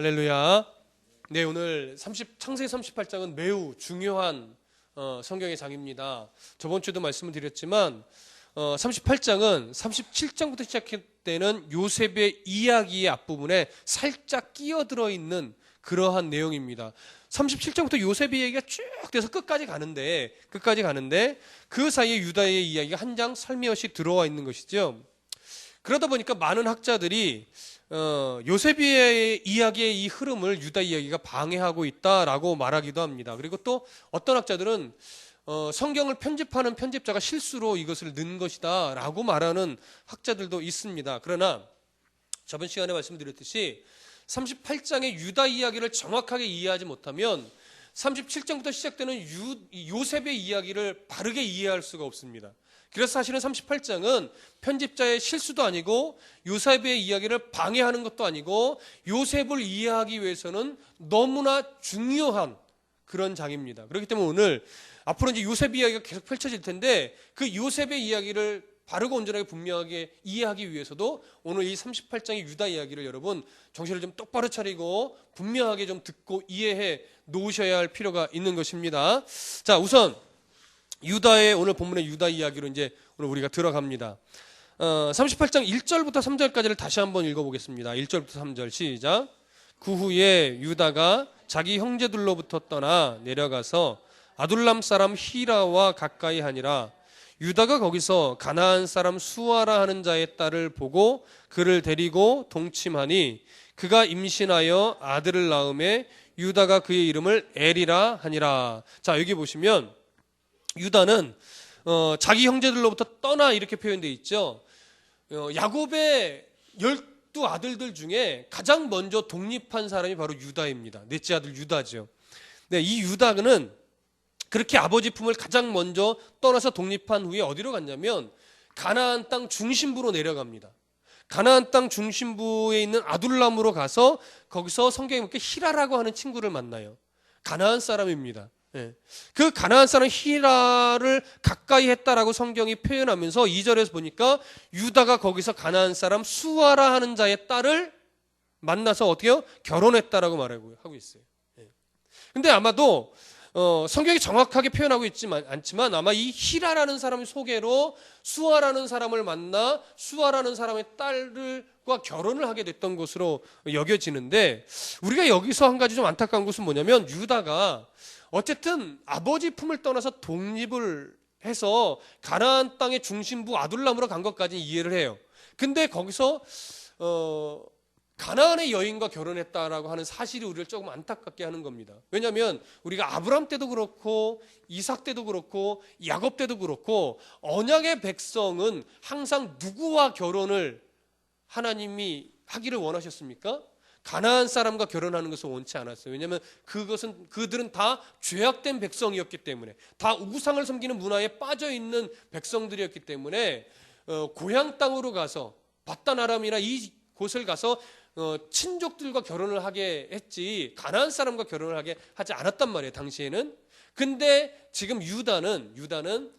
할렐루야. 네, 오늘 창세기 38장은 매우 중요한 성경의 장입니다. 저번 주도 말씀을 드렸지만 38장은 37장부터 시작되는 요셉의 이야기의 앞부분에 살짝 끼어들어 있는 그러한 내용입니다. 37장부터 요셉의 이야기가 쭉 돼서 끝까지 가는데 그 사이에 유다의 이야기가 한 장 살며시 들어와 있는 것이죠. 그러다 보니까 많은 학자들이 요셉의 이야기의 이 흐름을 유다 이야기가 방해하고 있다라고 말하기도 합니다. 그리고 또 어떤 학자들은 성경을 편집하는 편집자가 실수로 이것을 넣은 것이다 라고 말하는 학자들도 있습니다. 그러나 저번 시간에 말씀드렸듯이 38장의 유다 이야기를 정확하게 이해하지 못하면 37장부터 시작되는 요셉의 이야기를 바르게 이해할 수가 없습니다. 그래서 사실은 38장은 편집자의 실수도 아니고 요셉의 이야기를 방해하는 것도 아니고 요셉을 이해하기 위해서는 너무나 중요한 그런 장입니다. 그렇기 때문에 오늘 앞으로 이제 요셉 이야기가 계속 펼쳐질 텐데 그 요셉의 이야기를 바르고 온전하게 분명하게 이해하기 위해서도 오늘 이 38장의 유다 이야기를 여러분 정신을 좀 똑바로 차리고 분명하게 좀 듣고 이해해 놓으셔야 할 필요가 있는 것입니다. 자, 우선 유다의 오늘 본문의 유다 이야기로 이제 오늘 우리가 들어갑니다. 38장 1절부터 3절까지를 다시 한번 읽어보겠습니다. 1절부터 3절 시작. 그 후에 유다가 자기 형제들로부터 떠나 내려가서 아둘람 사람 히라와 가까이 하니라. 유다가 거기서 가나안 사람 수아라 하는 자의 딸을 보고 그를 데리고 동침하니 그가 임신하여 아들을 낳음에 유다가 그의 이름을 엘이라 하니라. 자, 여기 보시면 유다는 자기 형제들로부터 떠나 이렇게 표현되어 있죠. 야곱의 12 아들들 중에 가장 먼저 독립한 사람이 바로 유다입니다. 넷째 아들 유다죠. 네, 이 유다는 그렇게 아버지 품을 가장 먼저 떠나서 독립한 후에 어디로 갔냐면 가나안 땅 중심부로 내려갑니다. 가나안 땅 중심부에 있는 아둘람으로 가서 거기서 성경에 보니까 히라라고 하는 친구를 만나요. 가나안 사람입니다. 네. 그 가나안 사람 히라를 가까이 했다라고 성경이 표현하면서 2절에서 보니까 유다가 거기서 가나안 사람 수아라 하는 자의 딸을 만나서 어떻게요? 결혼했다라고 말하고 있어요. 근데 아마도 성경이 정확하게 표현하고 있지만 않지만 아마 이 히라라는 사람의 소개로 수아라는 사람을 만나 수아라는 사람의 딸과 결혼을 하게 됐던 것으로 여겨지는데 우리가 여기서 한 가지 좀 안타까운 것은 뭐냐면 유다가 어쨌든 아버지 품을 떠나서 독립을 해서 가나안 땅의 중심부 아둘람으로 간 것까지 이해를 해요. 근데 거기서 가나안의 여인과 결혼했다라고 하는 사실이 우리를 조금 안타깝게 하는 겁니다. 왜냐하면 우리가 아브람 때도 그렇고 이삭 때도 그렇고 야곱 때도 그렇고 언약의 백성은 항상 누구와 결혼을 하나님이 하기를 원하셨습니까? 가나안 사람과 결혼하는 것은 원치 않았어요. 왜냐하면 그들은 다 죄악된 백성이었기 때문에 다 우상을 섬기는 문화에 빠져있는 백성들이었기 때문에 고향 땅으로 가서 바단 아람이나 이 곳을 가서 친족들과 결혼을 하게 했지 가나안 사람과 결혼을 하게 하지 않았단 말이에요. 당시에는. 근데 지금 유다는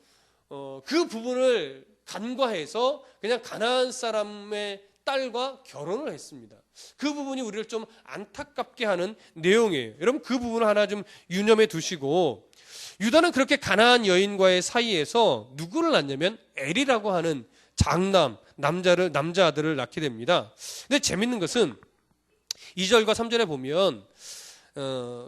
그 부분을 간과해서 그냥 가나안 사람의 딸과 결혼을 했습니다. 그 부분이 우리를 좀 안타깝게 하는 내용이에요. 여러분 그 부분을 하나 좀 유념해 두시고 유다는 그렇게 가나안 여인과의 사이에서 누구를 낳냐면 엘이라고 하는 장남 남자 아들을 낳게 됩니다. 근데 재밌는 것은 2절과 3절에 보면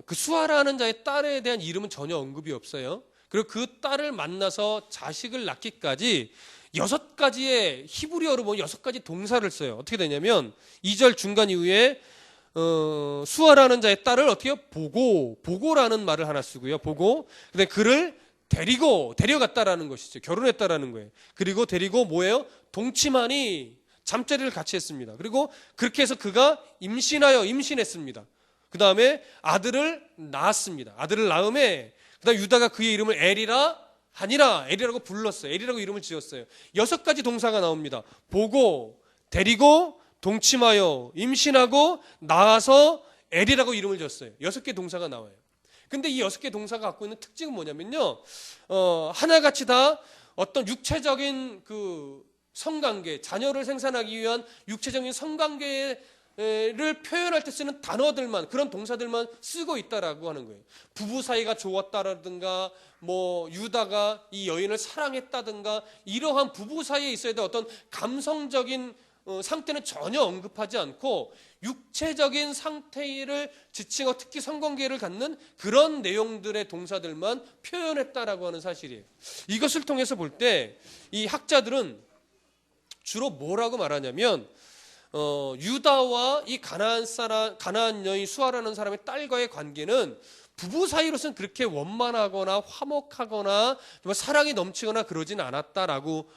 그 수아라는 자의 딸에 대한 이름은 전혀 언급이 없어요. 그리고 그 딸을 만나서 자식을 낳기까지 6가지의 히브리어로 보면 6가지 동사를 써요. 어떻게 되냐면 2절 중간 이후에 수아라는 자의 딸을 어떻게 보고라는 말을 하나 쓰고요. 보고 근데 그를 데려갔다라는 것이죠. 결혼했다라는 거예요. 그리고 데리고 뭐예요? 동침하니 잠자리를 같이 했습니다. 그리고 그렇게 해서 그가 임신했습니다. 그 다음에 아들을 낳았습니다. 아들을 낳음에 그다음 유다가 그의 이름을 엘이라고 불렀어요. 엘이라고 이름을 지었어요. 6가지 동사가 나옵니다. 보고, 데리고, 동침하여, 임신하고, 낳아서 엘이라고 이름을 지었어요. 6개 동사가 나와요. 근데 이 6개 동사가 갖고 있는 특징은 뭐냐면요. 하나같이 다 어떤 육체적인 그 성관계, 자녀를 생산하기 위한 육체적인 성관계에 표현할 때 쓰는 단어들만, 그런 동사들만 쓰고 있다라고 하는 거예요. 부부 사이가 좋았다라든가 뭐 유다가 이 여인을 사랑했다든가 이러한 부부 사이에 있어야 될 어떤 감성적인 상태는 전혀 언급하지 않고 육체적인 상태를 지칭하고 특히 성관계를 갖는 그런 내용들의 동사들만 표현했다라고 하는 사실이에요. 이것을 통해서 볼 때 이 학자들은 주로 뭐라고 말하냐면 유다와 이 가나안 여인 수아라는 사람의 딸과의 관계는 부부 사이로서는 그렇게 원만하거나 화목하거나 사랑이 넘치거나 그러진 않았다라고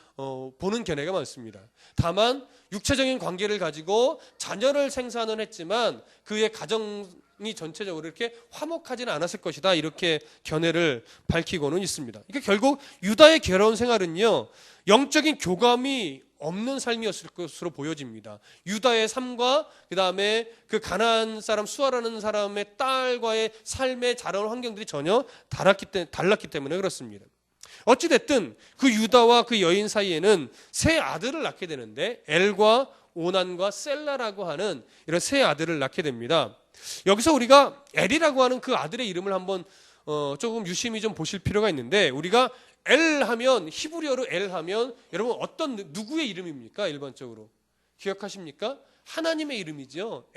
보는 견해가 많습니다. 다만 육체적인 관계를 가지고 자녀를 생산은 했지만 그의 가정이 전체적으로 이렇게 화목하지는 않았을 것이다, 이렇게 견해를 밝히고는 있습니다. 그러니까 결국 유다의 결혼 생활은요, 영적인 교감이 없는 삶이었을 것으로 보여집니다. 유다의 삶과 그 다음에 그 가나안 사람 수아라는 사람의 딸과의 삶의 자라온 환경들이 전혀 달랐기 때문에 그렇습니다. 어찌됐든 그 유다와 그 여인 사이에는 세 아들을 낳게 되는데 엘과 오난과 셀라라고 하는 이런 세 아들을 낳게 됩니다. 여기서 우리가 엘이라고 하는 그 아들의 이름을 한번 조금 유심히 좀 보실 필요가 있는데, 우리가 엘 하면, 히브리어로 엘 하면 여러분 어떤 누구의 이름입니까? 일반적으로 기억하십니까? 하나님의 이름이죠.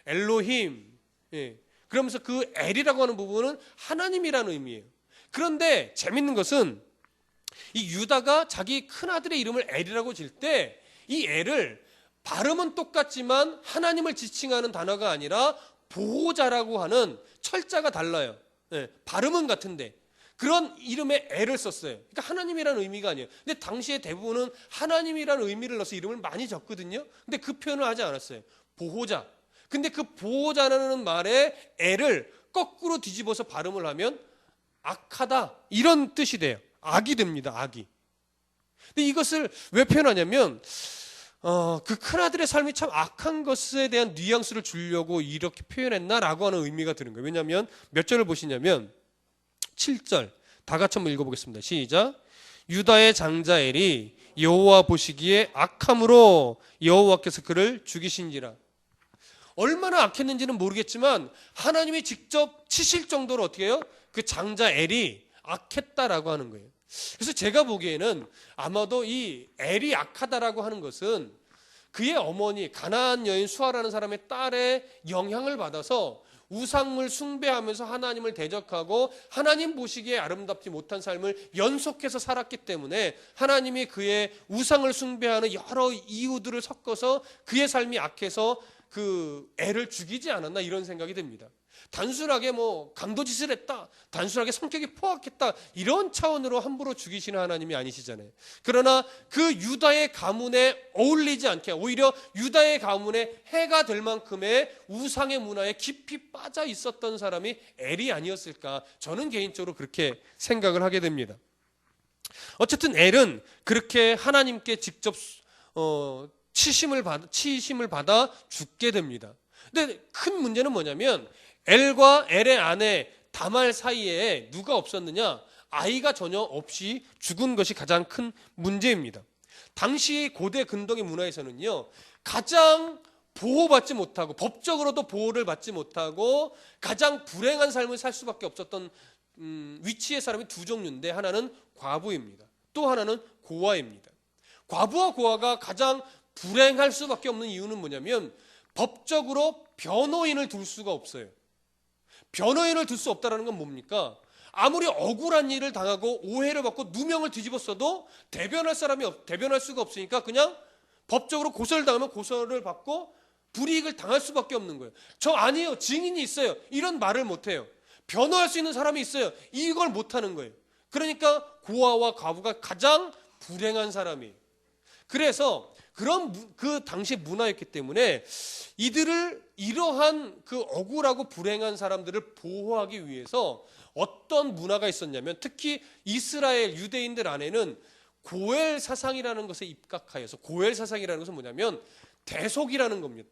엘로힘. 예. 그러면서 그 엘이라고 하는 부분은 하나님이라는 의미예요. 그런데 재밌는 것은 이 유다가 자기 큰아들의 이름을 엘이라고 질 때 이 엘을 발음은 똑같지만 하나님을 지칭하는 단어가 아니라 보호자라고 하는 철자가 달라요. 예. 발음은 같은데 그런 이름에 엘을 썼어요. 그러니까 하나님이라는 의미가 아니에요. 근데 당시에 대부분은 하나님이라는 의미를 넣어서 이름을 많이 적거든요. 근데 그 표현을 하지 않았어요. 보호자. 근데 그 보호자라는 말에 엘을 거꾸로 뒤집어서 발음을 하면 악하다, 이런 뜻이 돼요. 악이 됩니다. 악이. 근데 이것을 왜 표현하냐면 그 큰아들의 삶이 참 악한 것에 대한 뉘앙스를 주려고 이렇게 표현했나라고 하는 의미가 드는 거예요. 왜냐하면 몇 절을 보시냐면 7절 다 같이 한번 읽어보겠습니다. 시작. 유다의 장자 엘이 여호와 보시기에 악함으로 여호와께서 그를 죽이신지라. 얼마나 악했는지는 모르겠지만 하나님이 직접 치실 정도로 어떻게 해요? 그 장자 엘이 악했다라고 하는 거예요. 그래서 제가 보기에는 아마도 이 엘이 악하다라고 하는 것은 그의 어머니 가나안 여인 수아라는 사람의 딸의 영향을 받아서 우상을 숭배하면서 하나님을 대적하고 하나님 보시기에 아름답지 못한 삶을 연속해서 살았기 때문에 하나님이 그의 우상을 숭배하는 여러 이유들을 섞어서 그의 삶이 악해서 그 애를 죽이지 않았나, 이런 생각이 듭니다. 단순하게 뭐 강도짓을 했다, 단순하게 성격이 포악했다, 이런 차원으로 함부로 죽이시는 하나님이 아니시잖아요. 그러나 그 유다의 가문에 어울리지 않게 오히려 유다의 가문에 해가 될 만큼의 우상의 문화에 깊이 빠져 있었던 사람이 엘이 아니었을까, 저는 개인적으로 그렇게 생각을 하게 됩니다. 어쨌든 엘은 그렇게 하나님께 직접 치심을 받아 죽게 됩니다. 근데 큰 문제는 뭐냐면 엘과 엘의 아내 다말 사이에 누가 없었느냐? 아이가 전혀 없이 죽은 것이 가장 큰 문제입니다. 당시 고대 근동의 문화에서는요, 가장 보호받지 못하고 법적으로도 보호를 받지 못하고 가장 불행한 삶을 살 수밖에 없었던 위치의 사람이 두 종류인데, 하나는 과부입니다. 또 하나는 고아입니다. 과부와 고아가 가장 불행할 수밖에 없는 이유는 뭐냐면 법적으로 변호인을 둘 수가 없어요. 변호인을 둘 수 없다는 건 뭡니까? 아무리 억울한 일을 당하고 오해를 받고 누명을 뒤집었어도 대변할 수가 없으니까 그냥 법적으로 고소를 당하면 고소를 받고 불이익을 당할 수밖에 없는 거예요. 저 아니에요, 증인이 있어요, 이런 말을 못해요. 변호할 수 있는 사람이 있어요, 이걸 못하는 거예요. 그러니까 고아와 과부가 가장 불행한 사람이에요. 그래서 그런 그 당시 문화였기 때문에 이러한 그 억울하고 불행한 사람들을 보호하기 위해서 어떤 문화가 있었냐면, 특히 이스라엘 유대인들 안에는 고엘 사상이라는 것에 입각하여서, 고엘 사상이라는 것은 뭐냐면 대속이라는 겁니다.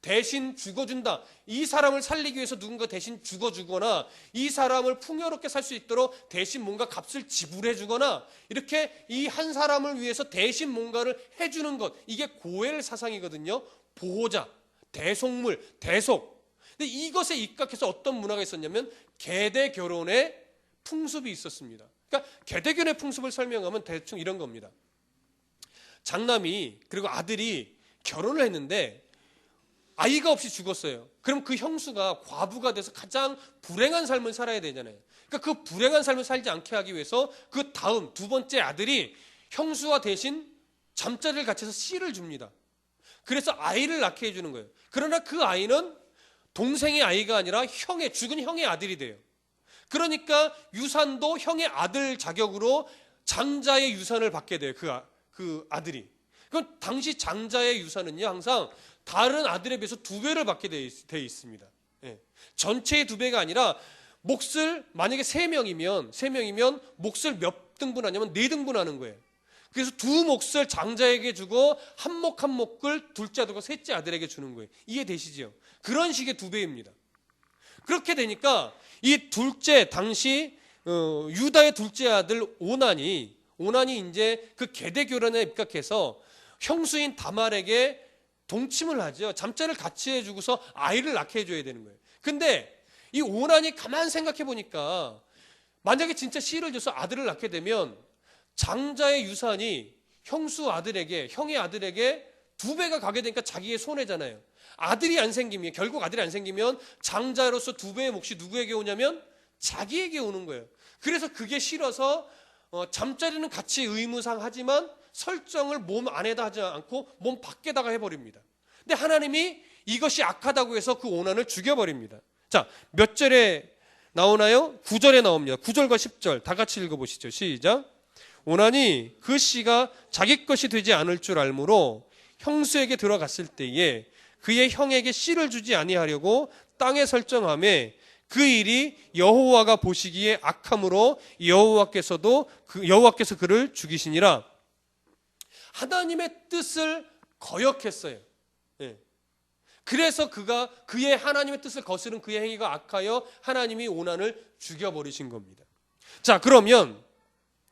대신 죽어준다. 이 사람을 살리기 위해서 누군가 대신 죽어주거나 이 사람을 풍요롭게 살 수 있도록 대신 뭔가 값을 지불해주거나, 이렇게 이 한 사람을 위해서 대신 뭔가를 해주는 것, 이게 고엘 사상이거든요. 보호자, 대속물, 대속. 근데 이것에 입각해서 어떤 문화가 있었냐면 계대 결혼의 풍습이 있었습니다. 그러니까 계대 결혼의 풍습을 설명하면 대충 이런 겁니다. 장남이 그리고 아들이 결혼을 했는데 아이가 없이 죽었어요. 그럼 그 형수가 과부가 돼서 가장 불행한 삶을 살아야 되잖아요. 그러니까 그 불행한 삶을 살지 않게 하기 위해서 그 다음 두 번째 아들이 형수와 대신 잠자리를 같이 해서 씨를 줍니다. 그래서 아이를 낳게 해주는 거예요. 그러나 그 아이는 동생의 아이가 아니라 죽은 형의 아들이 돼요. 그러니까 유산도 형의 아들 자격으로 장자의 유산을 받게 돼요. 그 아들이. 그럼 당시 장자의 유산은요, 항상 다른 아들에 비해서 2배를 받게 되어 있습니다. 예. 전체의 2배가 아니라 몫을 만약에 3명이면 몫을 몇 등분 하냐면 4등분 하는 거예요. 그래서 2몫을 장자에게 주고 한 몫을 둘째 아들과 셋째 아들에게 주는 거예요. 이해되시죠? 그런 식의 2배입니다. 그렇게 되니까 이 당시 유다의 둘째 아들 오난이 이제 그 계대 결혼에 입각해서 형수인 다말에게 동침을 하죠. 잠자를 같이 해주고서 아이를 낳게 해줘야 되는 거예요. 근데 이 오난이 가만 생각해 보니까 만약에 진짜 씨를 줘서 아들을 낳게 되면 장자의 유산이 형의 아들에게 2배가 가게 되니까 자기의 손해잖아요. 결국 아들이 안 생기면 장자로서 2배의 몫이 누구에게 오냐면 자기에게 오는 거예요. 그래서 그게 싫어서 잠자리는 같이 의무상 하지만 설정을 몸 안에다 하지 않고 몸 밖에다가 해버립니다. 근데 하나님이 이것이 악하다고 해서 그 오난을 죽여버립니다. 자, 몇 절에 나오나요? 9절에 나옵니다. 9절과 10절 다 같이 읽어보시죠. 시작. 오난이 그 씨가 자기 것이 되지 않을 줄 알므로 형수에게 들어갔을 때에 그의 형에게 씨를 주지 아니하려고 땅에 설정하며 그 일이 여호와가 보시기에 악함으로 여호와께서 그를 죽이시니라. 하나님의 뜻을 거역했어요. 예. 그래서 그의 하나님의 뜻을 거스른 그의 행위가 악하여 하나님이 오난을 죽여버리신 겁니다. 자, 그러면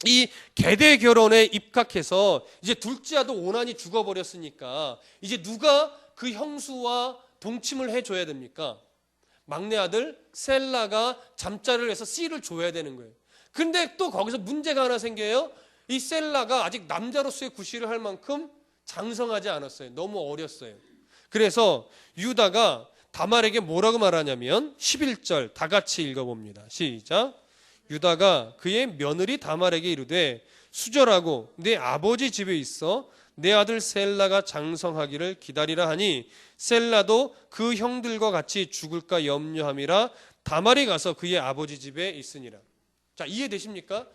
이 계대 결혼에 입각해서 이제 둘째 아들 오난이 죽어버렸으니까 이제 누가 그 형수와 동침을 해줘야 됩니까? 막내 아들 셀라가 잠자를 해서 씨를 줘야 되는 거예요. 근데 또 거기서 문제가 하나 생겨요. 이 셀라가 아직 남자로서의 구실을 할 만큼 장성하지 않았어요. 너무 어렸어요. 그래서 유다가 다말에게 뭐라고 말하냐면 11절 다 같이 읽어봅니다. 시작. 유다가 그의 며느리 다말에게 이르되 수절하고 내 아버지 집에 있어 내 아들 셀라가 장성하기를 기다리라 하니 셀라도 그 형들과 같이 죽을까 염려함이라 다말이 가서 그의 아버지 집에 있으니라. 자, 이해되십니까?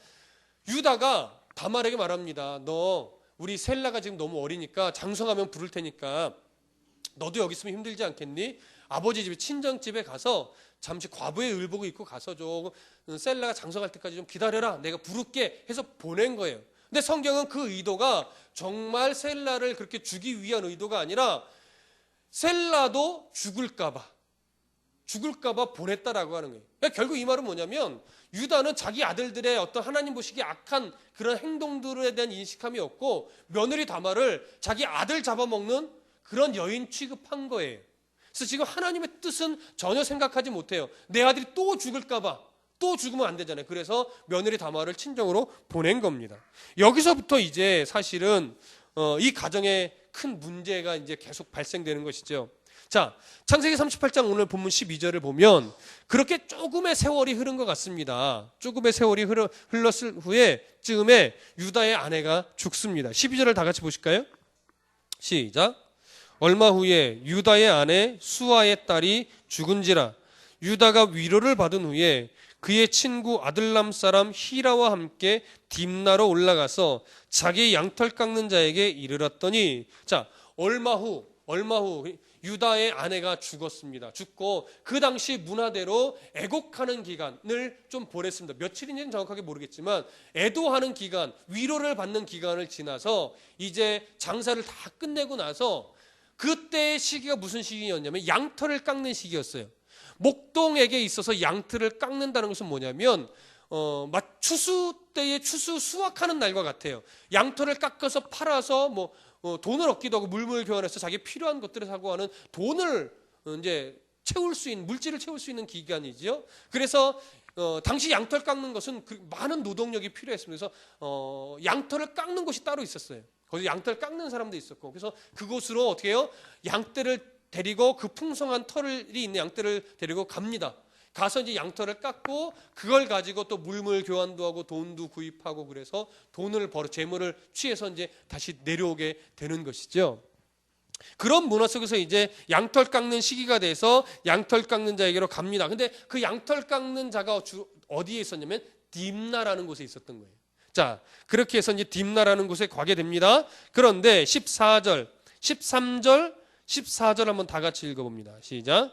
유다가 다말에게 말합니다. 너 우리 셀라가 지금 너무 어리니까 장성하면 부를 테니까 너도 여기 있으면 힘들지 않겠니? 아버지 집에 친정집에 가서 잠시 과부의 의복을 입고 가서 좀 셀라가 장성할 때까지 좀 기다려라. 내가 부를게 해서 보낸 거예요. 근데 성경은 그 의도가 정말 셀라를 그렇게 주기 위한 의도가 아니라 셀라도 죽을까봐 보냈다라고 하는 거예요. 그러니까 결국 이 말은 뭐냐면 유다는 자기 아들들의 어떤 하나님 보시기에 악한 그런 행동들에 대한 인식함이 없고 며느리 다말을 자기 아들 잡아먹는 그런 여인 취급한 거예요. 그래서 지금 하나님의 뜻은 전혀 생각하지 못해요. 내 아들이 또 죽을까봐, 또 죽으면 안 되잖아요. 그래서 며느리 다말을 친정으로 보낸 겁니다. 여기서부터 이제 사실은 이 가정에 큰 문제가 이제 계속 발생되는 것이죠. 자, 창세기 38장 오늘 본문 12절을 보면 그렇게 조금의 세월이 흐른 것 같습니다. 조금의 세월이 흘렀을 후에 쯤에 유다의 아내가 죽습니다. 12절을 다 같이 보실까요? 시작. 얼마 후에 유다의 아내 수아의 딸이 죽은지라. 유다가 위로를 받은 후에 그의 친구 아들람 사람 히라와 함께 딥나로 올라가서 자기 양털 깎는 자에게 이르렀더니, 자, 얼마 후 유다의 아내가 죽었습니다. 죽고 그 당시 문화대로 애곡하는 기간을 좀 보냈습니다. 며칠인지는 정확하게 모르겠지만 애도하는 기간, 위로를 받는 기간을 지나서 이제 장사를 다 끝내고 나서 그때의 시기가 무슨 시기였냐면 양털을 깎는 시기였어요. 목동에게 있어서 양털을 깎는다는 것은 뭐냐면 추수 때에 추수 수확하는 날과 같아요. 양털을 깎아서 팔아서 돈을 얻기도 하고 물물 교환해서 자기 필요한 것들을 사고 하는 돈을 이제 채울 수 있는, 물질을 채울 수 있는 기간이죠. 그래서 당시 양털 깎는 것은 많은 노동력이 필요했습니다. 그래서 양털을 깎는 곳이 따로 있었어요. 거기서 양털 깎는 사람도 있었고, 그래서 그곳으로 어떻게 해요? 양떼를 데리고, 그 풍성한 털이 있는 양떼를 데리고 갑니다. 가서 이제 양털을 깎고 그걸 가지고 또 물물 교환도 하고 돈도 구입하고, 그래서 돈을 벌어 재물을 취해서 이제 다시 내려오게 되는 것이죠. 그런 문화 속에서 이제 양털 깎는 시기가 돼서 양털 깎는 자에게로 갑니다. 근데 그 양털 깎는 자가 어디에 있었냐면 딥나라는 곳에 있었던 거예요. 자, 그렇게 해서 이제 딥나라는 곳에 가게 됩니다. 그런데 14절, 13절, 14절 한번 다 같이 읽어봅니다. 시작.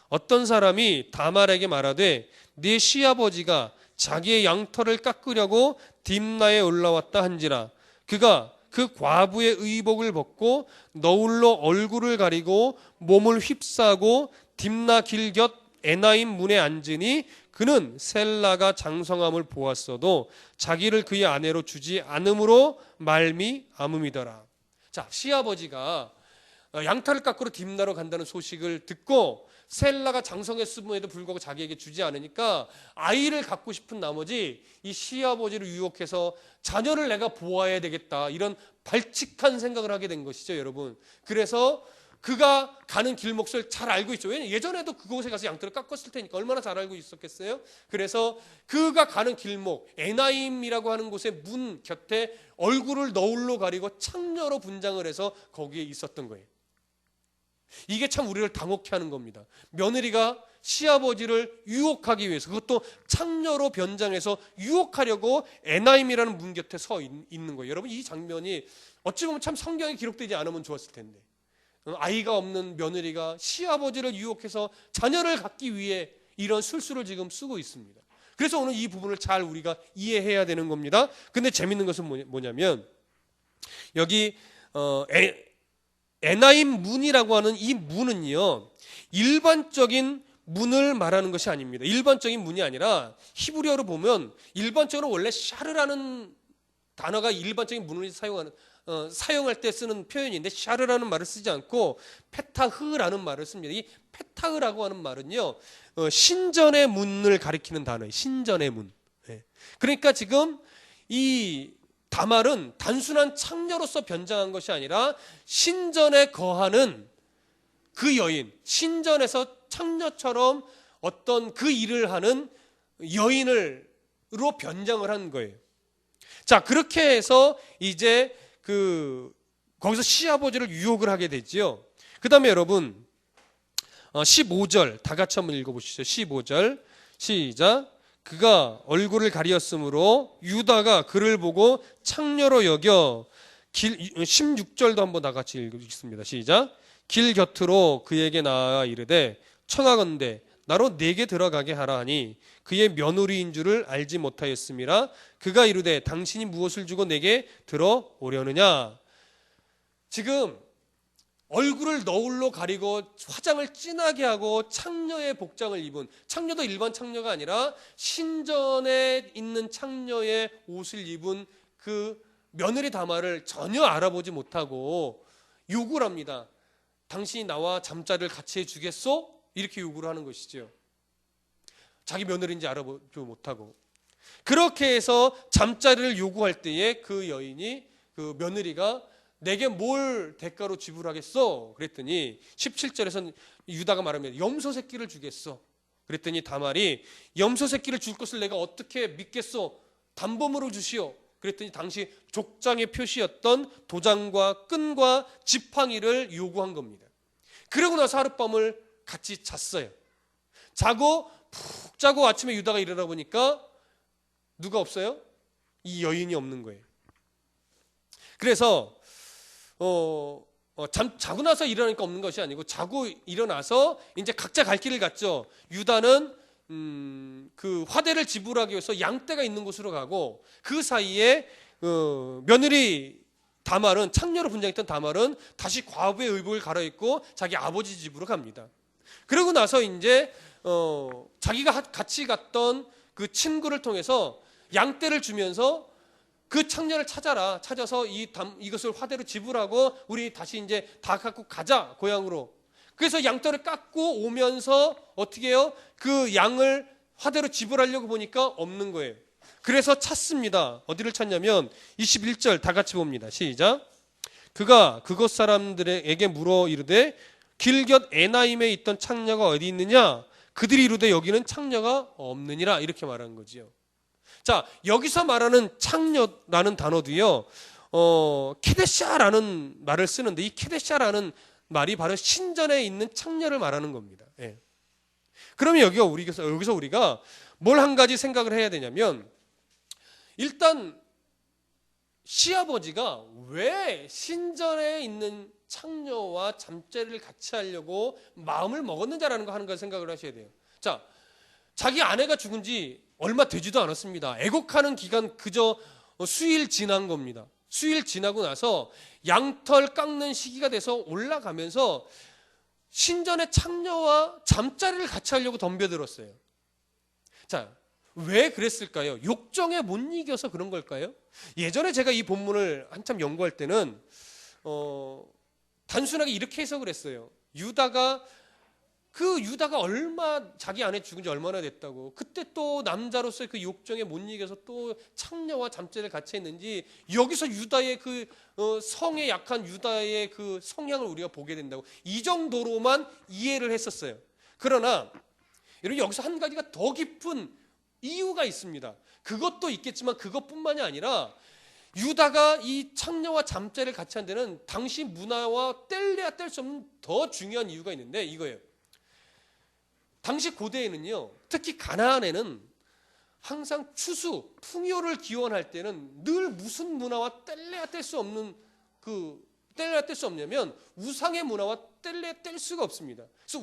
어떤 사람이 다말에게 말하되 네 시아버지가 자기의 양털을 깎으려고 딥나에 올라왔다 한지라. 그가 그 과부의 의복을 벗고 너울로 얼굴을 가리고 몸을 휩싸고 딥나 길 곁 에나임 문에 앉으니 그는 셀라가 장성함을 보았어도 자기를 그의 아내로 주지 않음으로 말미암음이더라. 자, 시아버지가 양털을 깎으러 딥나로 간다는 소식을 듣고 셀라가 장성했음에도 불구하고 자기에게 주지 않으니까 아이를 갖고 싶은 나머지 이 시아버지를 유혹해서 자녀를 내가 보아야 되겠다, 이런 발칙한 생각을 하게 된 것이죠, 여러분. 그래서 그가 가는 길목을 잘 알고 있죠. 왜냐하면 예전에도 그곳에 가서 양털을 깎았을 테니까 얼마나 잘 알고 있었겠어요. 그래서 그가 가는 길목 에나임이라고 하는 곳의 문 곁에 얼굴을 너울로 가리고 창녀로 분장을 해서 거기에 있었던 거예요. 이게 참 우리를 당혹해 하는 겁니다. 며느리가 시아버지를 유혹하기 위해서, 그것도 창녀로 변장해서 유혹하려고 에나임이라는 문 곁에 서 있는 거예요. 여러분, 이 장면이 어찌 보면 참 성경에 기록되지 않으면 좋았을 텐데, 아이가 없는 며느리가 시아버지를 유혹해서 자녀를 갖기 위해 이런 술수를 지금 쓰고 있습니다. 그래서 오늘 이 부분을 잘 우리가 이해해야 되는 겁니다. 근데 재밌는 것은 뭐냐면 여기 에나임 문이라고 하는 이 문은요, 일반적인 문을 말하는 것이 아닙니다. 일반적인 문이 아니라 히브리어로 보면 일반적으로 원래 샤르라는 단어가 일반적인 문을 사용할 때 쓰는 표현인데, 샤르라는 말을 쓰지 않고 페타흐라는 말을 씁니다. 이 페타흐라고 하는 말은요, 신전의 문을 가리키는 단어예요. 신전의 문. 그러니까 지금 이 다말은 단순한 창녀로서 변장한 것이 아니라 신전에 거하는 그 여인, 신전에서 창녀처럼 어떤 그 일을 하는 여인으로 변장을 한 거예요. 자, 그렇게 해서 이제 거기서 시아버지를 유혹을 하게 되지요. 그 다음에 여러분 15절 다 같이 한번 읽어보시죠. 15절 시작. 그가 얼굴을 가리었으므로 유다가 그를 보고 창녀로 여겨 16절도 한번 다 같이 읽겠습니다. 시작. 길 곁으로 그에게 나아 이르되 청하건대 나로 내게 들어가게 하라 하니 그의 며느리인 줄을 알지 못하였음이라. 그가 이르되 당신이 무엇을 주고 내게 들어오려느냐. 지금 얼굴을 너울로 가리고 화장을 진하게 하고 창녀의 복장을 입은, 창녀도 일반 창녀가 아니라 신전에 있는 창녀의 옷을 입은 그 며느리 다말을 전혀 알아보지 못하고 요구를 합니다. 당신이 나와 잠자리를 같이 해주겠소? 이렇게 요구를 하는 것이죠. 자기 며느리인지 알아보지 못하고. 그렇게 해서 잠자리를 요구할 때에 그 여인이, 그 며느리가 내게 뭘 대가로 지불하겠어? 그랬더니 17절에서는 유다가 말합니다. 염소 새끼를 주겠어. 그랬더니 다말이 염소 새끼를 줄 것을 내가 어떻게 믿겠소? 단범으로 주시오. 그랬더니 당시 족장의 표시였던 도장과 끈과 지팡이를 요구한 겁니다. 그러고 나서 하룻밤을 같이 잤어요. 자고 푹 자고 아침에 유다가 일어나 보니까 누가 없어요? 이 여인이 없는 거예요. 그래서 자고 나서 일어나니까 없는 것이 아니고 자고 일어나서 이제 각자 갈 길을 갔죠. 유다는 그 화대를 지불하기 위해서 양떼가 있는 곳으로 가고, 그 사이에 며느리 다말은, 창녀로 분장했던 다말은 다시 과부의 의복을 갈아입고 자기 아버지 집으로 갑니다. 그러고 나서 이제 자기가 같이 갔던 그 친구를 통해서 양떼를 주면서 그 창녀를 찾아서 이것을 화대로 지불하고 우리 다시 이제 다 갖고 가자 고향으로. 그래서 양떼를 깎고 오면서 어떻게 해요? 그 양을 화대로 지불하려고 보니까 없는 거예요. 그래서 찾습니다. 어디를 찾냐면 21절 다 같이 봅니다. 시작. 그가 그곳 사람들에게 물어 이르되 길곁 에나임에 있던 창녀가 어디 있느냐? 그들이 이르되 여기는 창녀가 없느니라. 이렇게 말한 거지요. 자, 여기서 말하는 창녀라는 단어도요, 케데샤라는 말을 쓰는데 이 케데샤라는 말이 바로 신전에 있는 창녀를 말하는 겁니다. 예. 그러면 여기서 우리가 뭘 한 가지 생각을 해야 되냐면, 일단 시아버지가 왜 신전에 있는 창녀와 잠자리를 같이 하려고 마음을 먹었는지라는 거 하는 걸 생각을 하셔야 돼요. 자, 자기 아내가 죽은 지 얼마 되지도 않았습니다. 애곡하는 기간 그저 수일 지난 겁니다. 수일 지나고 나서 양털 깎는 시기가 돼서 올라가면서 신전의 창녀와 잠자리를 같이 하려고 덤벼들었어요. 자, 왜 그랬을까요? 욕정에 못 이겨서 그런 걸까요? 예전에 제가 이 본문을 한참 연구할 때는 단순하게 이렇게 해석을 했어요. 유다가 얼마 자기 아내 죽은 지 얼마나 됐다고 그때 또 남자로서의 그 욕정에 못 이겨서 또 창녀와 잠자리를 같이 했는지, 여기서 유다의 그 성에 약한 유다의 그 성향을 우리가 보게 된다고, 이 정도로만 이해를 했었어요. 그러나 여러분, 여기서 한 가지가 더 깊은 이유가 있습니다. 그것도 있겠지만 그것뿐만이 아니라 유다가 이 창녀와 잠자리를 같이 한 데는 당시 문화와 뗄래야 뗄 수 없는 더 중요한 이유가 있는데 이거예요. 당시 고대에는요, 특히 가나안에는 항상 추수, 풍요를 기원할 때는 늘 무슨 문화와 뗄래야 뗄 수 없냐면 우상의 문화와 뗄래야 뗄 수가 없습니다. 그래서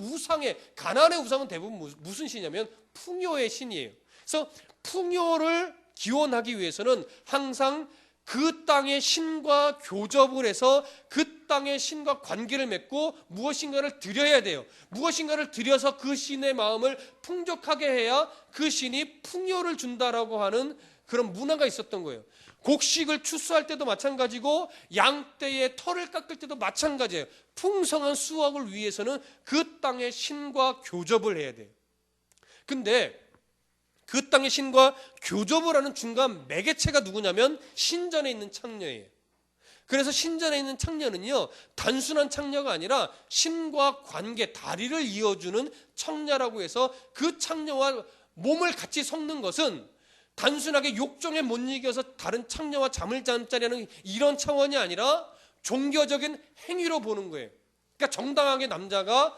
가나안의 우상은 대부분 무슨 신이냐면 풍요의 신이에요. 그래서 풍요를 기원하기 위해서는 항상 그 땅의 신과 교접을 해서 그 땅의 신과 관계를 맺고 무엇인가를 드려야 돼요. 무엇인가를 드려서 그 신의 마음을 풍족하게 해야 그 신이 풍요를 준다라고 하는 그런 문화가 있었던 거예요. 곡식을 추수할 때도 마찬가지고 양떼의 털을 깎을 때도 마찬가지예요. 풍성한 수확을 위해서는 그 땅의 신과 교접을 해야 돼요. 근데 그 땅의 신과 교접을 하는 중간 매개체가 누구냐면 신전에 있는 창녀예요. 그래서 신전에 있는 창녀는요, 단순한 창녀가 아니라 신과 관계, 다리를 이어주는 청녀라고 해서 그 창녀와 몸을 같이 섞는 것은 단순하게 욕정에 못 이겨서 다른 창녀와 잠자리하는 이런 차원이 아니라 종교적인 행위로 보는 거예요. 그러니까 정당하게 남자가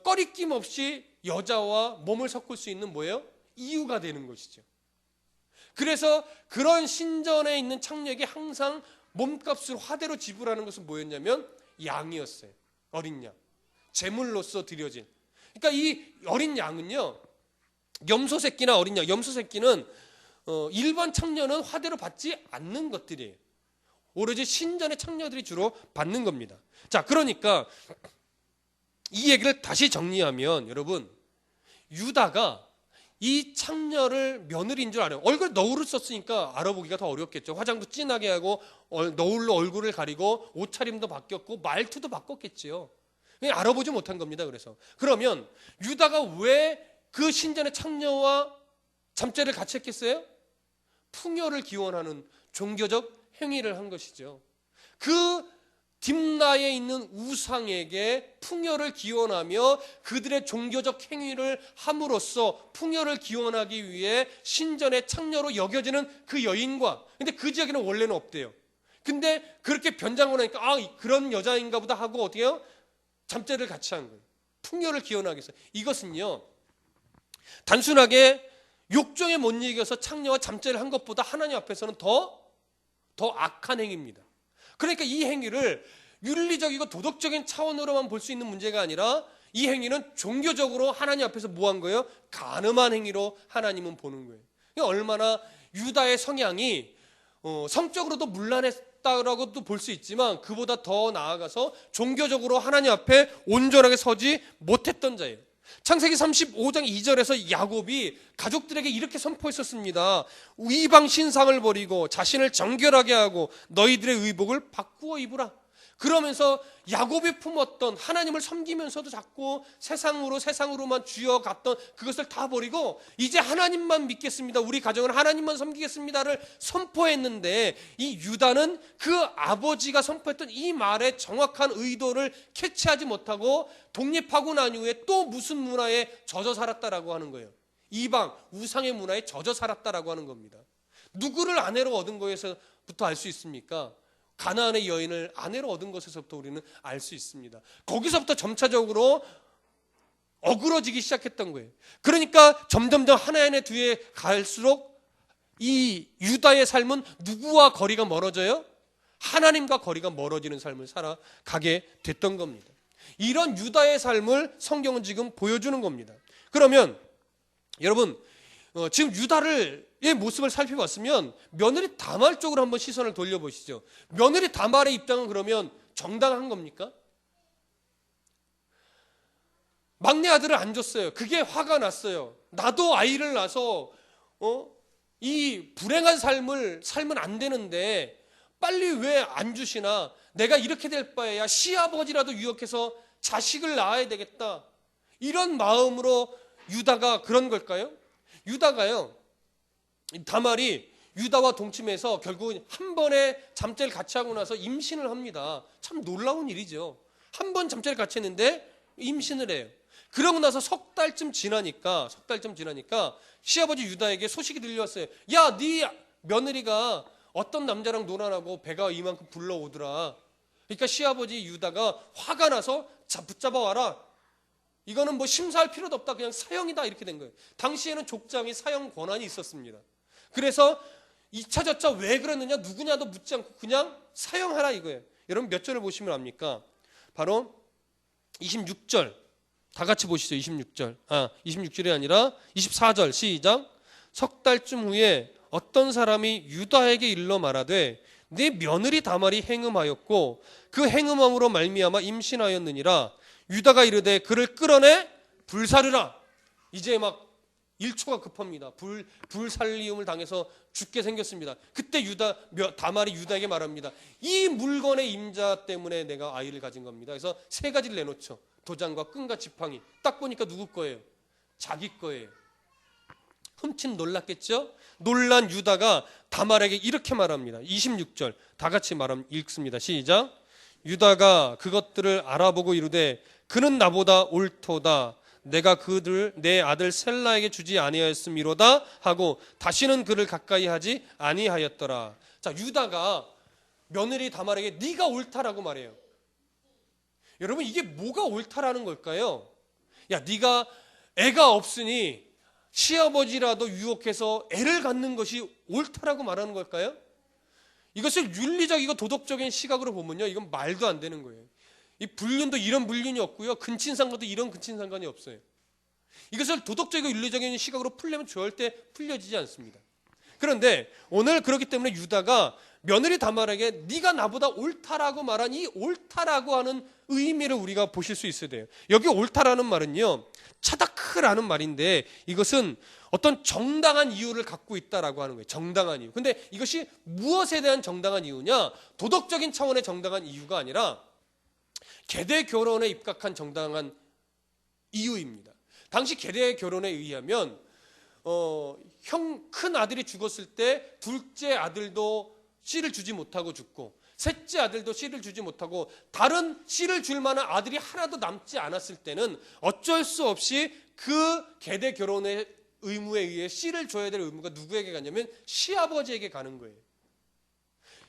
꺼리낌 없이 여자와 몸을 섞을 수 있는 뭐예요? 이유가 되는 것이죠. 그래서 그런 신전에 있는 창녀에게 항상 몸값을 화대로 지불하는 것은 뭐였냐면 양이었어요. 어린 양. 제물로서 드려진. 그러니까 이 어린 양은요, 염소새끼나 어린 양, 염소새끼는 일반 창녀는 화대로 받지 않는 것들이에요. 오로지 신전의 창녀들이 주로 받는 겁니다. 자, 그러니까 이 얘기를 다시 정리하면 여러분, 유다가 이 창녀를 며느리인 줄 알아요. 얼굴 너울을 썼으니까 알아보기가 더 어렵겠죠. 화장도 진하게 하고 너울로 얼굴을 가리고 옷차림도 바뀌었고 말투도 바꿨겠지요. 알아보지 못한 겁니다. 그러면 유다가 왜 그 신전의 창녀와 잠자리를 같이 했겠어요? 풍요를 기원하는 종교적 행위를 한 것이죠. 그 딥나에 있는 우상에게 풍요를 기원하며 그들의 종교적 행위를 함으로써 풍요를 기원하기 위해 신전의 창녀로 여겨지는 그 여인과, 근데 그 지역에는 원래는 없대요. 근데 그렇게 변장을 하니까 그런 여자인가 보다 하고 어떻게 해요? 잠자리를 같이 한 거예요. 풍요를 기원하기 위해서. 이것은요, 단순하게 욕정에 못 이겨서 창녀와 잠자리를 한 것보다 하나님 앞에서는 더 악한 행위입니다. 그러니까 이 행위를 윤리적이고 도덕적인 차원으로만 볼 수 있는 문제가 아니라 이 행위는 종교적으로 하나님 앞에서 뭐 한 거예요? 간음한 행위로 하나님은 보는 거예요. 얼마나 유다의 성향이 성적으로도 문란했다라고도 볼 수 있지만 그보다 더 나아가서 종교적으로 하나님 앞에 온전하게 서지 못했던 자예요. 창세기 35장 2절에서 야곱이 가족들에게 이렇게 선포했었습니다. 이방 신상을 버리고 자신을 정결하게 하고 너희들의 의복을 바꾸어 입으라. 그러면서 야곱이 품었던 하나님을 섬기면서도 자꾸 세상으로만 쥐어갔던 그것을 다 버리고 이제 하나님만 믿겠습니다. 우리 가정은 하나님만 섬기겠습니다를 선포했는데, 이 유다는 그 아버지가 선포했던 이 말의 정확한 의도를 캐치하지 못하고 독립하고 난 이후에 또 무슨 문화에 젖어 살았다라고 하는 거예요. 이방 우상의 문화에 젖어 살았다라고 하는 겁니다. 누구를 아내로 얻은 거에서부터 알 수 있습니까? 가나안의 여인을 아내로 얻은 것에서부터 우리는 알 수 있습니다. 거기서부터 점차적으로 어그러지기 시작했던 거예요. 그러니까 점점점 하나님의 뒤에 갈수록 이 유다의 삶은 누구와 거리가 멀어져요? 하나님과 거리가 멀어지는 삶을 살아가게 됐던 겁니다. 이런 유다의 삶을 성경은 지금 보여주는 겁니다. 그러면 여러분, 지금 유다의 모습을 살펴봤으면 며느리 다말 쪽으로 한번 시선을 돌려보시죠. 며느리 다말의 입장은 그러면 정당한 겁니까? 막내 아들을 안 줬어요. 그게 화가 났어요. 나도 아이를 낳아서 이 불행한 삶을 살면 안 되는데 빨리 왜 안 주시나? 내가 이렇게 될 바에야 시아버지라도 유혹해서 자식을 낳아야 되겠다. 이런 마음으로 유다가 그런 걸까요? 유다가요, 다말이 유다와 동침해서 결국 한 번에 잠자리를 같이 하고 나서 임신을 합니다. 참 놀라운 일이죠. 한 번 잠자리를 같이 했는데 임신을 해요. 그러고 나서 석 달쯤 지나니까 시아버지 유다에게 소식이 들려왔어요. 야, 네 며느리가 어떤 남자랑 놀아나고 배가 이만큼 불러오더라. 그러니까 시아버지 유다가 화가 나서 붙잡아 와라. 이거는 뭐 심사할 필요도 없다. 그냥 사형이다. 이렇게 된 거예요. 당시에는 족장이 사형 권한이 있었습니다. 그래서 2차 저차 왜 그랬느냐 누구냐도 묻지 않고 그냥 사형하라 이거예요. 여러분 몇 절을 보시면 압니까? 바로 26절 다 같이 보시죠. 26절이 아니라 24절 시작. 석 달쯤 후에 어떤 사람이 유다에게 일러 말하되 네 며느리 다말이 행음하였고 그 행음함으로 말미암아 임신하였느니라. 유다가 이르되 그를 끌어내 불사르라. 이제 막 일초가 급합니다. 불살리움을 당해서 죽게 생겼습니다. 그때 다말이 유다에게 말합니다. 이 물건의 임자 때문에 내가 아이를 가진 겁니다. 그래서 세 가지를 내놓죠. 도장과 끈과 지팡이. 딱 보니까 누구 거예요? 자기 거예요. 흠칫 놀랐겠죠? 놀란 유다가 다말에게 이렇게 말합니다. 26절 다 같이 읽습니다. 시작. 유다가 그것들을 알아보고 이르되 그는 나보다 옳도다. 내가 그를 내 아들 셀라에게 주지 아니하였음이로다 하고 다시는 그를 가까이 하지 아니하였더라. 자, 유다가 며느리 다말에게 네가 옳다라고 말해요. 여러분 이게 뭐가 옳다라는 걸까요? 야, 네가 애가 없으니 시아버지라도 유혹해서 애를 갖는 것이 옳다라고 말하는 걸까요? 이것을 윤리적이고 도덕적인 시각으로 보면요, 이건 말도 안 되는 거예요. 이 불륜도 이런 불륜이 없고요, 근친상간도 이런 근친상간이 없어요. 이것을 도덕적이고 윤리적인 시각으로 풀려면 절대 풀려지지 않습니다. 그런데 오늘 그렇기 때문에 유다가 며느리 다말에게 네가 나보다 옳다라고 말한 이 옳다라고 하는 의미를 우리가 보실 수 있어야 돼요. 여기 옳다라는 말은요, 차다크라는 말인데 이것은 어떤 정당한 이유를 갖고 있다라고 하는 거예요. 정당한 이유. 근데 이것이 무엇에 대한 정당한 이유냐? 도덕적인 차원의 정당한 이유가 아니라 계대 결혼에 입각한 정당한 이유입니다. 당시 계대 결혼에 의하면 큰 아들이 죽었을 때 둘째 아들도 씨를 주지 못하고 죽고 셋째 아들도 씨를 주지 못하고 다른 씨를 줄 만한 아들이 하나도 남지 않았을 때는 어쩔 수 없이 그 계대 결혼의 의무에 의해 씨를 줘야 될 의무가 누구에게 가냐면 시아버지에게 가는 거예요.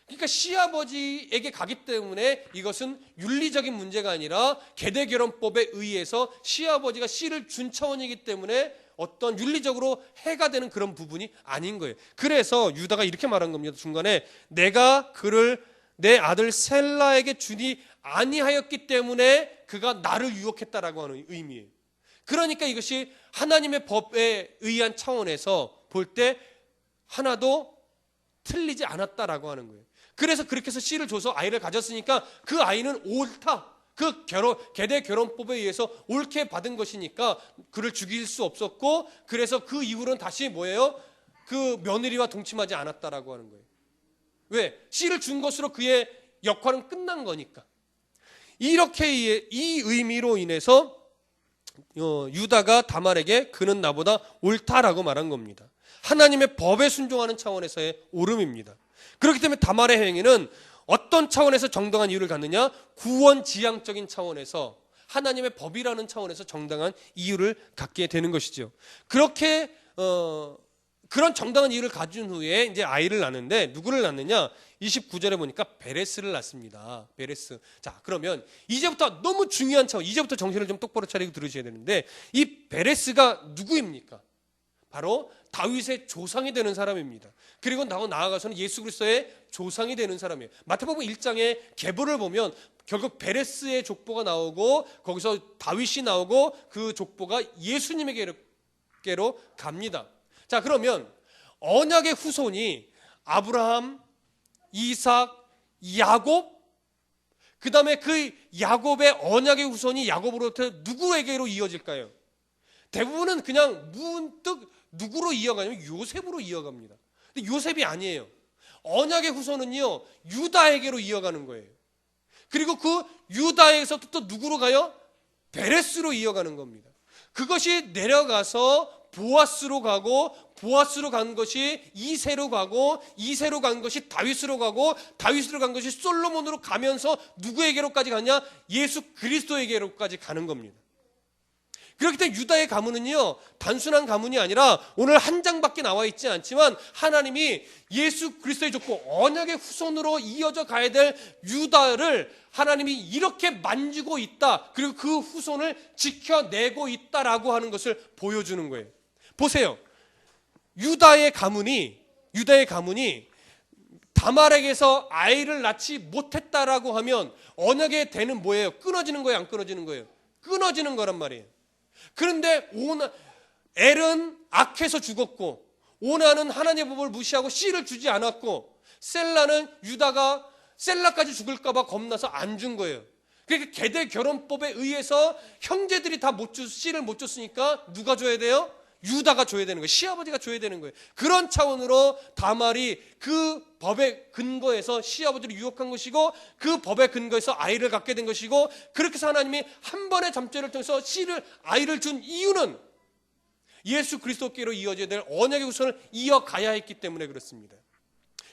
그러니까 시아버지에게 가기 때문에 이것은 윤리적인 문제가 아니라 계대결혼법에 의해서 시아버지가 씨를 준 차원이기 때문에 어떤 윤리적으로 해가 되는 그런 부분이 아닌 거예요. 그래서 유다가 이렇게 말한 겁니다. 중간에 내가 그를 내 아들 셀라에게 주니 아니하였기 때문에 그가 나를 유혹했다라고 하는 의미예요. 그러니까 이것이 하나님의 법에 의한 차원에서 볼 때 하나도 틀리지 않았다라고 하는 거예요. 그래서 그렇게 해서 씨를 줘서 아이를 가졌으니까 그 아이는 옳다. 그 계대 결혼법에 의해서 옳게 받은 것이니까 그를 죽일 수 없었고, 그래서 그 이후로는 다시 뭐예요? 그 며느리와 동침하지 않았다라고 하는 거예요. 왜? 씨를 준 것으로 그의 역할은 끝난 거니까. 이렇게 이 의미로 인해서 유다가 다말에게 그는 나보다 옳다라고 말한 겁니다. 하나님의 법에 순종하는 차원에서의 옳음입니다. 그렇기 때문에 다말의 행위는 어떤 차원에서 정당한 이유를 갖느냐? 구원지향적인 차원에서, 하나님의 법이라는 차원에서 정당한 이유를 갖게 되는 것이죠. 그렇게 그런 정당한 이유를 가진 후에 이제 아이를 낳는데 누구를 낳느냐? 29절에 보니까 베레스를 낳습니다. 베레스. 자, 그러면 이제부터 너무 중요한 차원, 이제부터 정신을 좀 똑바로 차리고 들으셔야 되는데, 이 베레스가 누구입니까? 바로 다윗의 조상이 되는 사람입니다. 그리고 나아가서는 예수 그리스도의 조상이 되는 사람이에요. 마태복음 1장의 계보를 보면 결국 베레스의 족보가 나오고, 거기서 다윗이 나오고, 그 족보가 예수님에게로 갑니다. 자, 그러면 언약의 후손이 아브라함, 이삭, 야곱, 그 다음에 그 야곱의 언약의 후손이 야곱으로부터 누구에게로 이어질까요? 대부분은 그냥 문득 누구로 이어가냐면 요셉으로 이어갑니다. 근데 요셉이 아니에요. 언약의 후손은요, 유다에게로 이어가는 거예요. 그리고 그 유다에서 또 누구로 가요? 베레스로 이어가는 겁니다. 그것이 내려가서 보아스로 가고, 보아스로 간 것이 이새로 가고, 이새로 간 것이 다윗으로 가고, 다윗으로 간 것이 솔로몬으로 가면서 누구에게로까지 가냐? 예수 그리스도에게로까지 가는 겁니다. 그렇기 때문에 유다의 가문은요, 단순한 가문이 아니라 오늘 한 장밖에 나와 있지 않지만 하나님이 예수 그리스도의 족보, 언약의 후손으로 이어져 가야 될 유다를 하나님이 이렇게 만지고 있다, 그리고 그 후손을 지켜내고 있다라고 하는 것을 보여주는 거예요. 보세요. 유다의 가문이 다말에게서 아이를 낳지 못했다라고 하면 언약의 대는 뭐예요? 끊어지는 거예요? 안 끊어지는 거예요? 끊어지는 거란 말이에요. 그런데 엘은 악해서 죽었고, 오나는 하나님의 법을 무시하고 씨를 주지 않았고, 셀라는 유다가 셀라까지 죽을까봐 겁나서 안 준 거예요. 그러니까 계대 결혼법에 의해서 형제들이 다 씨를 못 줬으니까 누가 줘야 돼요? 유다가 줘야 되는 거예요. 시아버지가 줘야 되는 거예요. 그런 차원으로 다말이 그 법의 근거에서 시아버지를 유혹한 것이고, 그 법의 근거에서 아이를 갖게 된 것이고, 그렇게 해서 하나님이 한 번의 잠재를 통해서 아이를 준 이유는 예수 그리스도께로 이어져야 될 언약의 후손을 이어가야 했기 때문에 그렇습니다.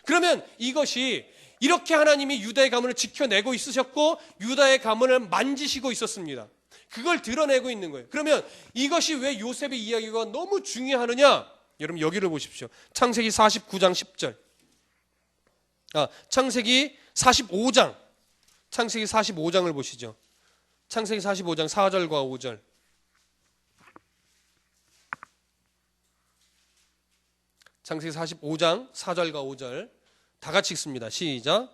그러면 이것이 이렇게 하나님이 유다의 가문을 지켜내고 있으셨고, 유다의 가문을 만지시고 있었습니다. 그걸 드러내고 있는 거예요. 그러면 이것이 왜 요셉의 이야기가 너무 중요하느냐? 여러분 여기를 보십시오. 창세기 49장 10절. 창세기 45장. 창세기 45장을 보시죠. 창세기 45장 4절과 5절. 창세기 45장 4절과 5절. 다 같이 읽습니다. 시작.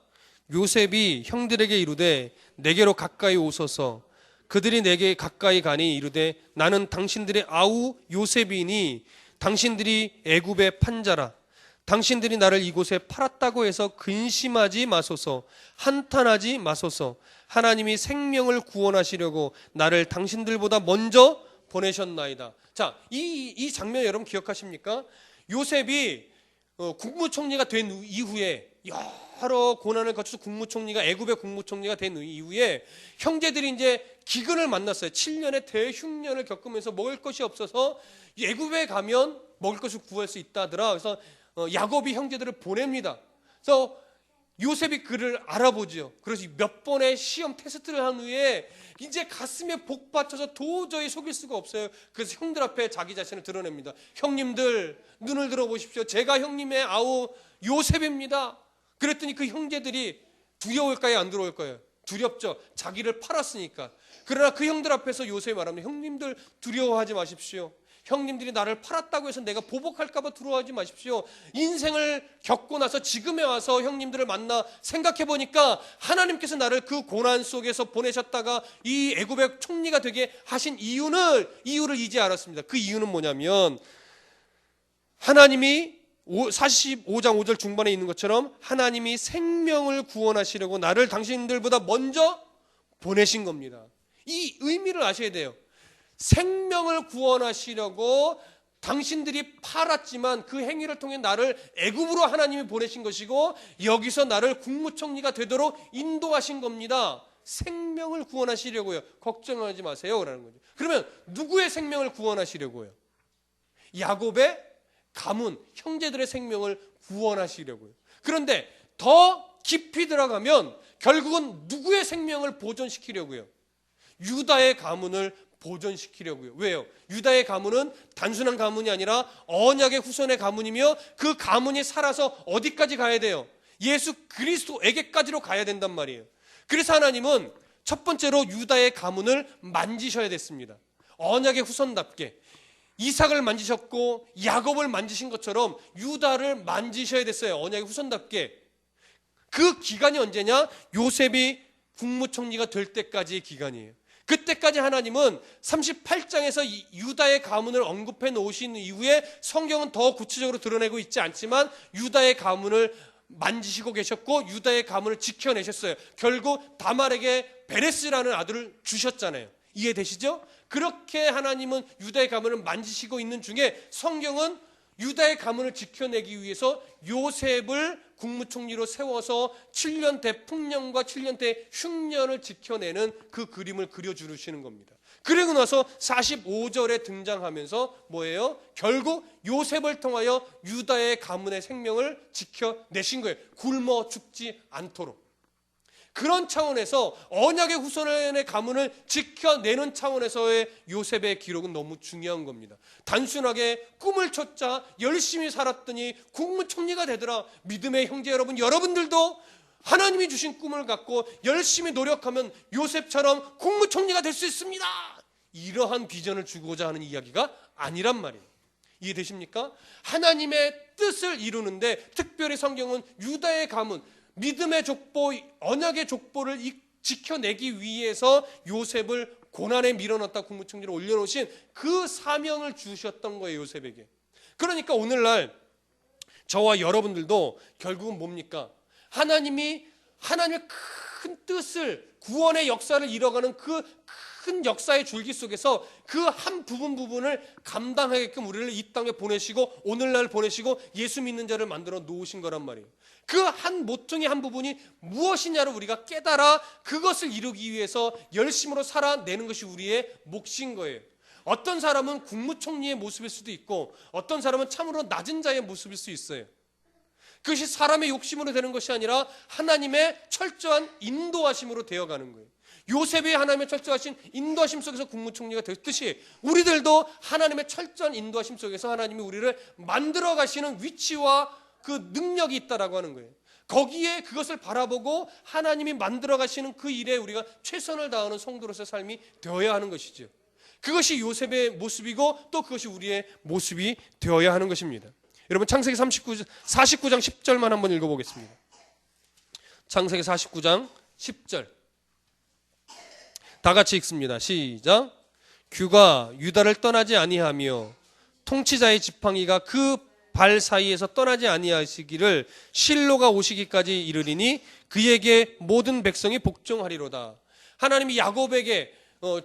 요셉이 형들에게 이르되 내게로 가까이 오소서. 그들이 내게 가까이 가니 이르되 나는 당신들의 아우 요셉이니 당신들이 애굽의 판자라. 당신들이 나를 이곳에 팔았다고 해서 근심하지 마소서. 한탄하지 마소서. 하나님이 생명을 구원하시려고 나를 당신들보다 먼저 보내셨나이다. 자, 이 장면 여러분 기억하십니까? 요셉이 국무총리가 된 이후에, 여러 고난을 거쳐서 애굽의 국무총리가 된 이후에 형제들이 이제 기근을 만났어요. 7년의 대흉년을 겪으면서 먹을 것이 없어서 애굽에 가면 먹을 것을 구할 수 있다더라. 그래서 야곱이 형제들을 보냅니다. 그래서 요셉이 그를 알아보죠. 그래서 몇 번의 시험 테스트를 한 후에 이제 가슴에 복 받쳐서 도저히 속일 수가 없어요. 그래서 형들 앞에 자기 자신을 드러냅니다. 형님들 눈을 들어보십시오. 제가 형님의 아우 요셉입니다. 그랬더니 그 형제들이 두려울까요? 안 두려울까요? 두렵죠. 자기를 팔았으니까. 그러나 그 형들 앞에서 요셉이 말합니다. 형님들 두려워하지 마십시오. 형님들이 나를 팔았다고 해서 내가 보복할까 봐 두려워하지 마십시오. 인생을 겪고 나서 지금에 와서 형님들을 만나 생각해 보니까 하나님께서 나를 그 고난 속에서 보내셨다가 이 애굽의 총리가 되게 하신 이유를 이제 알았습니다. 그 이유는 뭐냐면 하나님이 45장 5절 중반에 있는 것처럼 하나님이 생명을 구원하시려고 나를 당신들보다 먼저 보내신 겁니다. 이 의미를 아셔야 돼요. 생명을 구원하시려고 당신들이 팔았지만 그 행위를 통해 나를 애굽으로 하나님이 보내신 것이고 여기서 나를 국무총리가 되도록 인도하신 겁니다. 생명을 구원하시려고요. 걱정하지 마세요 라는 거죠. 그러면 누구의 생명을 구원하시려고요? 야곱의 가문, 형제들의 생명을 구원하시려고요. 그런데 더 깊이 들어가면 결국은 누구의 생명을 보존시키려고요? 유다의 가문을 보존시키려고요. 왜요? 유다의 가문은 단순한 가문이 아니라 언약의 후손의 가문이며 그 가문이 살아서 어디까지 가야 돼요? 예수 그리스도에게까지로 가야 된단 말이에요. 그래서 하나님은 첫 번째로 유다의 가문을 만지셔야 됐습니다. 언약의 후손답게 이삭을 만지셨고 야곱을 만지신 것처럼 유다를 만지셔야 됐어요. 언약의 후손답게. 그 기간이 언제냐? 요셉이 국무총리가 될 때까지의 기간이에요. 그때까지 하나님은 38장에서 유다의 가문을 언급해 놓으신 이후에 성경은 더 구체적으로 드러내고 있지 않지만 유다의 가문을 만지시고 계셨고 유다의 가문을 지켜내셨어요. 결국 다말에게 베레스라는 아들을 주셨잖아요. 이해되시죠? 그렇게 하나님은 유다의 가문을 만지시고 있는 중에 성경은 유다의 가문을 지켜내기 위해서 요셉을 국무총리로 세워서 7년 대풍년과 7년 대흉년을 지켜내는 그 그림을 그려주시는 겁니다. 그리고 나서 45절에 등장하면서 뭐예요? 결국 요셉을 통하여 유다의 가문의 생명을 지켜내신 거예요. 굶어 죽지 않도록. 그런 차원에서 언약의 후손의 가문을 지켜내는 차원에서의 요셉의 기록은 너무 중요한 겁니다. 단순하게 꿈을 쫓자 열심히 살았더니 국무총리가 되더라. 믿음의 형제 여러분, 여러분들도 하나님이 주신 꿈을 갖고 열심히 노력하면 요셉처럼 국무총리가 될 수 있습니다. 이러한 비전을 주고자 하는 이야기가 아니란 말이에요. 이해되십니까? 하나님의 뜻을 이루는데 특별히 성경은 유다의 가문, 믿음의 족보, 언약의 족보를 지켜내기 위해서 요셉을 고난에 밀어넣었다 국무총리로 올려놓으신 그 사명을 주셨던 거예요. 요셉에게. 그러니까 오늘날 저와 여러분들도 결국은 뭡니까? 하나님의 큰 뜻을, 구원의 역사를 이뤄가는 그 큰 역사의 줄기 속에서 그 한 부분을 감당하게끔 우리를 이 땅에 보내시고 오늘날 보내시고 예수 믿는 자를 만들어 놓으신 거란 말이에요. 그 한 모퉁이 한 부분이 무엇이냐를 우리가 깨달아 그것을 이루기 위해서 열심으로 살아내는 것이 우리의 몫인 거예요. 어떤 사람은 국무총리의 모습일 수도 있고 어떤 사람은 참으로 낮은 자의 모습일 수 있어요. 그것이 사람의 욕심으로 되는 것이 아니라 하나님의 철저한 인도하심으로 되어가는 거예요. 요셉이 하나님의 철저하신 인도하심 속에서 국무총리가 됐듯이 우리들도 하나님의 철저한 인도하심 속에서 하나님이 우리를 만들어 가시는 위치와 그 능력이 있다라고 하는 거예요. 거기에 그것을 바라보고 하나님이 만들어 가시는 그 일에 우리가 최선을 다하는 성도로서의 삶이 되어야 하는 것이죠. 그것이 요셉의 모습이고 또 그것이 우리의 모습이 되어야 하는 것입니다. 여러분 창세기 49장 10절만 한번 읽어보겠습니다. 창세기 49장 10절 다 같이 읽습니다. 시작. 규가 유다를 떠나지 아니하며 통치자의 지팡이가 그 발 사이에서 떠나지 아니하시기를 실로가 오시기까지 이르리니 그에게 모든 백성이 복종하리로다. 하나님이 야곱에게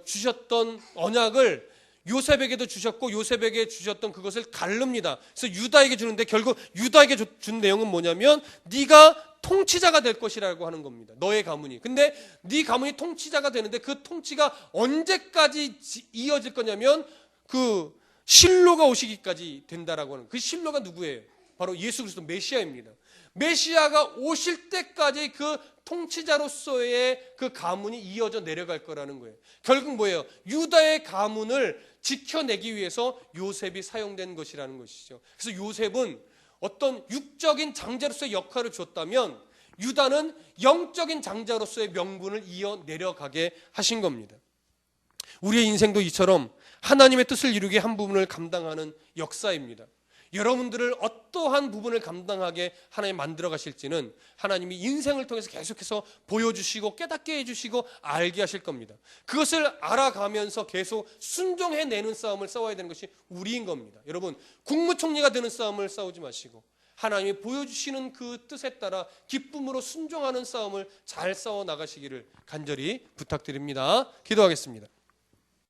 주셨던 언약을 요셉에게도 주셨고 요셉에게 주셨던 그것을 가릅니다. 그래서 유다에게 주는데 결국 유다에게 준 내용은 뭐냐면 네가 통치자가 될 것이라고 하는 겁니다. 너의 가문이. 근데 네 가문이 통치자가 되는데 그 통치가 언제까지 이어질 거냐면 그 실로가 오시기까지 된다라고 하는. 그 실로가 누구예요? 바로 예수 그리스도 메시아입니다. 메시아가 오실 때까지 그 통치자로서의 그 가문이 이어져 내려갈 거라는 거예요. 결국 뭐예요? 유다의 가문을 지켜내기 위해서 요셉이 사용된 것이라는 것이죠. 그래서 요셉은 어떤 육적인 장자로서의 역할을 줬다면 유다는 영적인 장자로서의 명분을 이어 내려가게 하신 겁니다. 우리의 인생도 이처럼 하나님의 뜻을 이루기 한 부분을 감당하는 역사입니다. 여러분들을 어떠한 부분을 감당하게 하나님 만들어 가실지는 하나님이 인생을 통해서 계속해서 보여주시고 깨닫게 해주시고 알게 하실 겁니다. 그것을 알아가면서 계속 순종해내는 싸움을 싸워야 되는 것이 우리인 겁니다. 여러분 국무총리가 되는 싸움을 싸우지 마시고 하나님이 보여주시는 그 뜻에 따라 기쁨으로 순종하는 싸움을 잘 싸워 나가시기를 간절히 부탁드립니다. 기도하겠습니다.